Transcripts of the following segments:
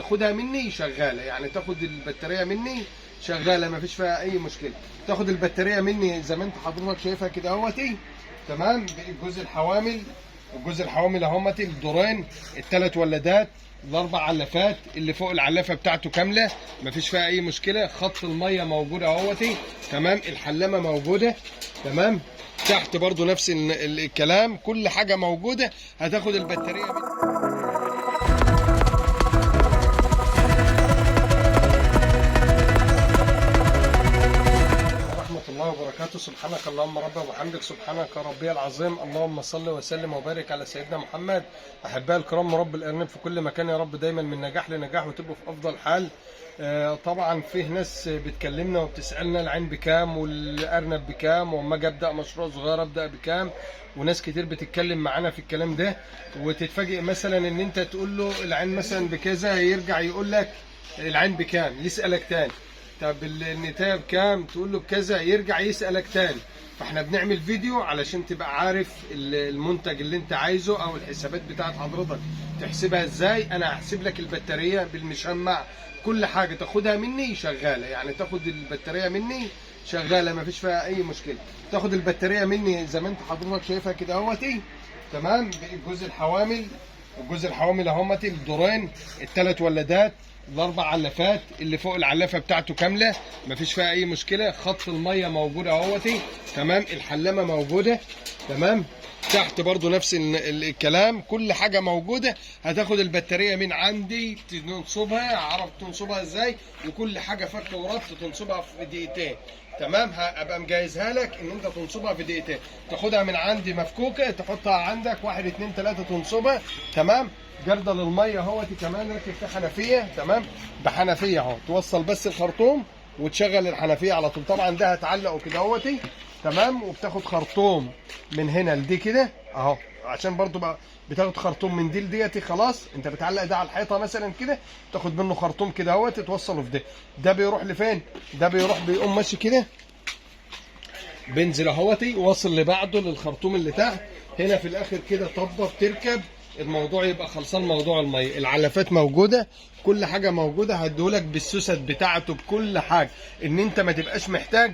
تاخدها مني شغاله، يعني تاخد البطاريه مني شغاله مفيش فيها اي مشكله. تاخد البطاريه مني زي ما انت حضرتك شايفها كده اهوتي، تمام. الجزء الحوامل اهمتي، الدورين، الثلاث ولادات، الاربع علافات اللي فوق العلافه بتاعته كامله مفيش فيها اي مشكله. خط الميه موجود اهوتي، تمام. الحلامه موجوده، تمام. تحت برضو نفس الكلام، كل حاجه موجوده. هتاخد البطاريه ورحمة الله وبركاته. سبحانك اللهم ربنا وبحمدك، سبحانك ربي العظيم. اللهم صل وسلم وبارك على سيدنا محمد. احبائي الكرام، رب الارنب في كل مكان يا رب دايما من نجاح لنجاح وتبقوا في افضل حال. طبعا فيه ناس بتكلمنا وبتسالنا العين بكام والارنب بكام، واما اجي ابدا مشروع صغير ابدا بكام، وناس كتير بتتكلم معانا في الكلام ده. وتتفاجئ مثلا ان انت تقول له العين مثلا بكذا، يرجع يقول لك العين بكام، يسالك تاني طب النتايه بكام، تقول له بكذا، يرجع يسالك تاني. فاحنا بنعمل فيديو علشان تبقى عارف المنتج اللي انت عايزه او الحسابات بتاعت حضرتك تحسبها ازاي. انا هحسب لك البطاريه بالمشمع، كل حاجه تاخدها مني شغاله، يعني تاخد البطاريه مني شغاله مفيش فيها اي مشكله. تاخد البطاريه مني زي ما انت حضرتك شايفها كده اهوتي، تمام. الجزء الحوامل اهمتي، الدورين، الثلاث ولادات، الاربع علافات اللي فوق العلافه بتاعته كامله مفيش فيها اي مشكله. خط الميه موجود اهوتي، تمام. الحلامه موجوده، تمام. تحت برضو نفس الكلام، كل حاجه موجوده. هتاخد البطاريه من عندي تنصبها، عرفت تنصبها ازاي، وكل حاجه فك وربط تنصبها في دقيقتين، تمام. هبقى مجهزها لك ان انت تنصبها في دقيقتين. تاخدها من عندي مفكوكه، تحطها عندك 1 2 3 تنصبها، تمام. جردل الميه اهوتي كمان راكب في حنفيه، تمام. بحنفيه اهو، توصل بس الخرطوم وتشغل الحنفيه على طول. طبعا ده هتعلقه كده اهوتي، تمام. وبتاخد خرطوم من هنا لدي كده اهو، عشان برضو بقى بتاخد خرطوم من دي لديتي. خلاص انت بتعلق ده على الحيطه مثلا كده، تاخد منه خرطوم كده اهوت توصله في ده. ده بيروح لفين؟ ده بيقوم ماشي كده، بنزل اهوتي واصل لبعده للخرطوم اللي تحت هنا في الاخر كده. طبه بتركب الموضوع يبقى خلصان. موضوع الميه، العلافات موجوده، كل حاجه موجوده. هديهولك بالسوست بتاعته بكل حاجه، ان انت ما تبقاش محتاج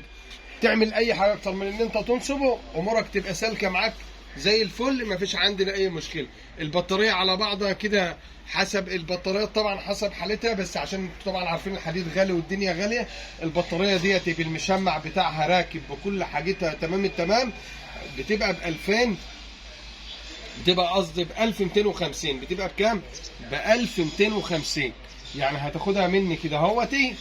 تعمل اي حاجه اكتر من ان انت تنصبه. امورك تبقى سالكه معاك زي الفل، مفيش عندنا اي مشكله. البطاريه على بعضها كده حسب البطاريات طبعا، حسب حالتها، بس عشان طبعا عارفين الحديد غالي والدنيا غاليه. البطاريه ديت بالمشمع بتاعها راكب بكل حاجتها تمام التمام، بتبقى ب 2000، بتبقى قصدي ب 1250. بتبقى بكام؟ ب 1250. يعني هتاخدها مني كده اهوتي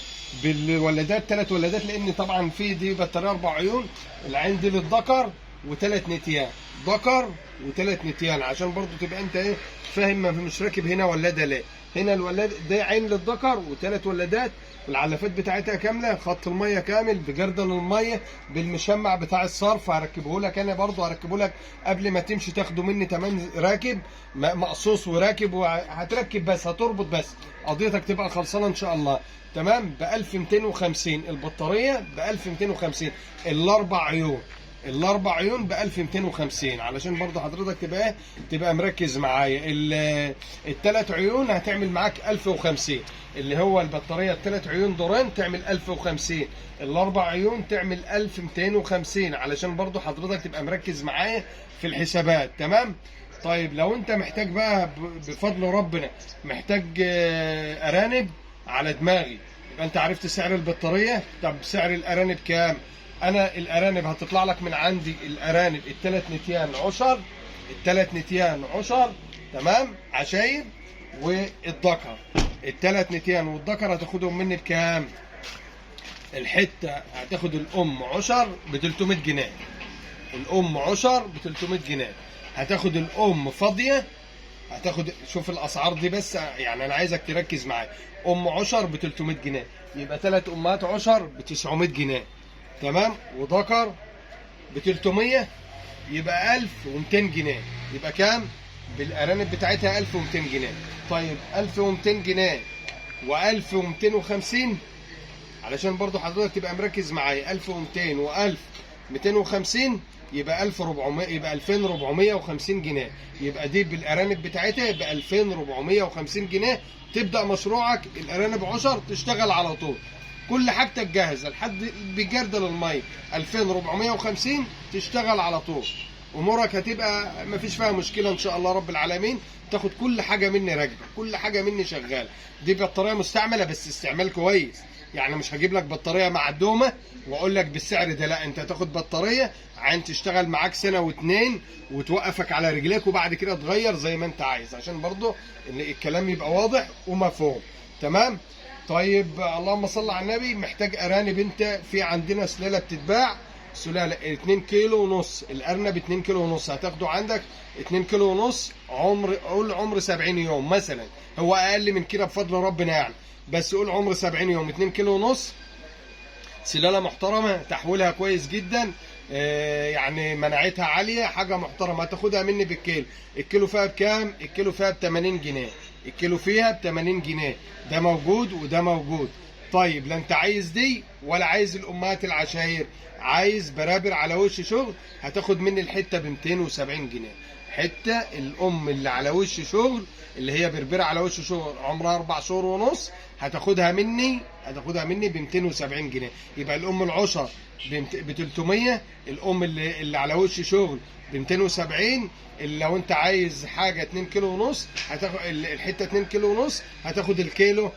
بالولادات، 3 ولادات، لان طبعا في دي بطاريه 4 عيون. العين دي للذكر وثلاث نتيان، ذكر وثلاث نتيان، عشان برضو تبقى انت ايه فاهم. مش راكب هنا ولاده ليه. هنا الولاد ده عين للذكر وثلاث ولادات، والعلافات بتاعتها كامله، خط الميه كامل بجردل الميه بالمشمع بتاع الصرف. هركبه لك انا برضو، هركبه لك قبل ما تمشي تاخده مني تمام راكب مقصوص وراكب. وهتركب بس، هتربط بس، قضيتك تبقى خلصانه ان شاء الله، تمام. ب 1250 البطاريه، ب 1250 الاربع عيون ب 1250. علشان برضه حضرتك تبقى مركز معايا. الثلاث عيون هتعمل معاك 1050، اللي هو البطاريه الثلاث عيون دورين تعمل 1050، الاربع عيون تعمل 1250، علشان برضه حضرتك تبقى مركز معايا في الحسابات، تمام. طيب لو انت محتاج بقى بفضل ربنا محتاج ارانب على دماغي، يبقى انت عرفت سعر البطاريه. طب سعر الارانب كام؟ انا الارانب هتطلع لك من عندي الارانب الثلاث نتيان عشر، تمام، عشاير. والذكر الثلاث نتيان والذكر هتاخدهم مني بكام؟ الحته هتاخد الام عشر ب 300 جنيه، الام عشر ب 300 جنيه. هتاخد الام فاضيه، هتاخد، شوف الاسعار دي بس، يعني انا عايزك تركز معايا. ام عشر ب 300 جنيه، يبقى 3 امهات عشر ب 900 جنيه، تمام. وذكر ب 300 يبقى 1200 جنيه. يبقى كام؟ بالارانب بتاعتها 1200 جنيه. طيب 1200 جنيه و1250، علشان برضو حضرتك تبقى مركز معايا. 1200 و1000 250 يبقى 1400، يبقى 2450 جنيه. يبقى دي بالارانب بتاعتها يبقى 2450 جنيه. تبدا مشروعك الارانب عشر تشتغل على طول، كل حاجتك جاهزه لحد بجردل الميه 2450 تشتغل على طول. امورك هتبقى مفيش فيها مشكله ان شاء الله رب العالمين. تاخد كل حاجه مني راكبه، كل حاجه مني شغاله. دي بطاريه مستعمله بس استعمال كويس، يعني مش هجيب لك بطاريه معدومه واقول لك بالسعر ده، لا، انت هتاخد بطاريه عين تشتغل معاك سنه واتنين وتوقفك على رجليك، وبعد كده تغير زي ما انت عايز، عشان برضو الكلام يبقى واضح ومفهوم. تمام. طيب اللهم صل على النبي. محتاج ارانب انت؟ في عندنا سلاله بتتباع، سلاله 2 كيلو ونص، الارنب 2 كيلو ونص هتاخده عندك 2 كيلو ونص، قول عمر 70 يوم مثلا، هو اقل من كده بفضل ربنا يعني، بس قول عمر 70 يوم. 2 كيلو ونص، سلاله محترمه، تحويلها كويس جدا، يعني مناعتها عاليه، حاجه محترمه. هتاخدها مني بالكيلو. الكيلو فيها بكام؟ الكيلو فيها ب 80 جنيه. الكيلو فيها ب 80 جنيه، ده موجود وده موجود. طيب لا انت عايز دي ولا عايز الامهات العشاير، عايز برابر على وش شغل، هتاخد مني الحته ب 270 جنيه. حته الام اللي على وش شغل، اللي هي بربره على وش شغل عمرها 4 شهور ونص، هتاخدها مني ب 270 جنيه. يبقى الام العشر ب 300، الام اللي على وش شغل ب 270. لو انت عايز حاجه 2 كيلو ونص هتاخد الحته 2 كيلو ونص، هتاخد الكيلو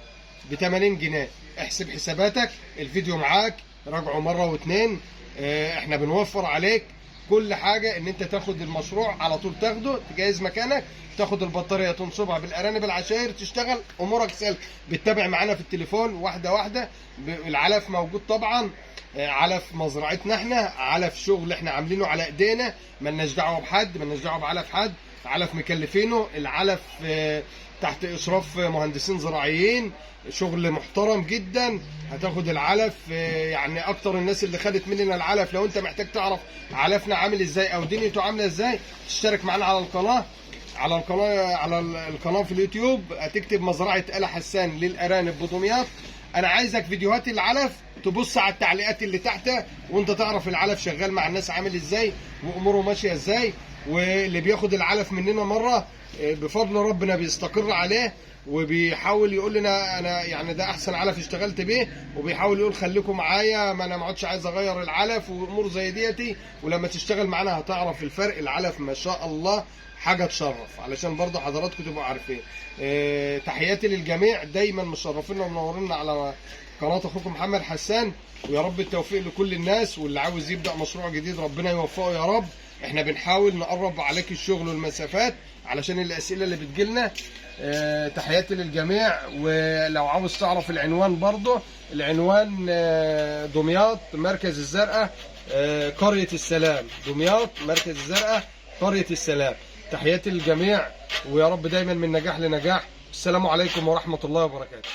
ب 80 جنيه. احسب حساباتك، الفيديو معاك، راجعه مره واتنين. احنا بنوفر عليك كل حاجه، ان انت تاخد المشروع على طول، تاخده تجهز مكانك، تاخد البطاريه تنصبها بالارانب العشاير، تشتغل، امورك سهله. بتتابع معانا في التليفون واحده واحده. العلف موجود طبعا، علف مزرعتنا احنا، علف شغل احنا عاملينه على ايدينا، مالناش دعوه بحد، مالناش دعوه بعلف حد، علف مكلفينه. العلف تحت اشراف مهندسين زراعيين، شغل محترم جدا. هتاخد العلف، يعني اكتر الناس اللي خدت مننا العلف. لو انت محتاج تعرف علفنا عامل ازاي او دنيته عامله ازاي، تشترك معانا على القناه، على القناه في اليوتيوب، هتكتب مزرعه آل حسان للارانب بدمياط. انا عايزك فيديوهات العلف تبص على التعليقات اللي تحتها، وانت تعرف العلف شغال مع الناس عامل ازاي واموره ماشيه ازاي. واللي بياخد العلف مننا مره بفضل ربنا بيستقر عليه، وبيحاول يقول لنا انا يعني ده احسن علف اشتغلت بيه، وبيحاول يقول خليكم معايا، ما انا ما عادش عايز اغير العلف وامور زي ديتي. ولما تشتغل معانا هتعرف الفرق. العلف ما شاء الله حاجه تشرف، علشان برضه حضراتكم تبقوا عارفين. تحياتي للجميع، دايما مشرفينا ومنورينا على قناه اخوكم محمد حسان. ويا رب التوفيق لكل الناس، واللي عاوز يبدا مشروع جديد ربنا يوفقه يا رب. احنا بنحاول نقرب عليك الشغل والمسافات علشان الاسئله اللي بتجيلنا. تحياتي للجميع. ولو عاوز تعرف العنوان برضه، العنوان دمياط مركز الزرقاء، قرية السلام. دمياط مركز الزرقاء، قرية السلام. تحياتي للجميع، ويا رب دايما من نجاح لنجاح. السلام عليكم ورحمة الله وبركاته.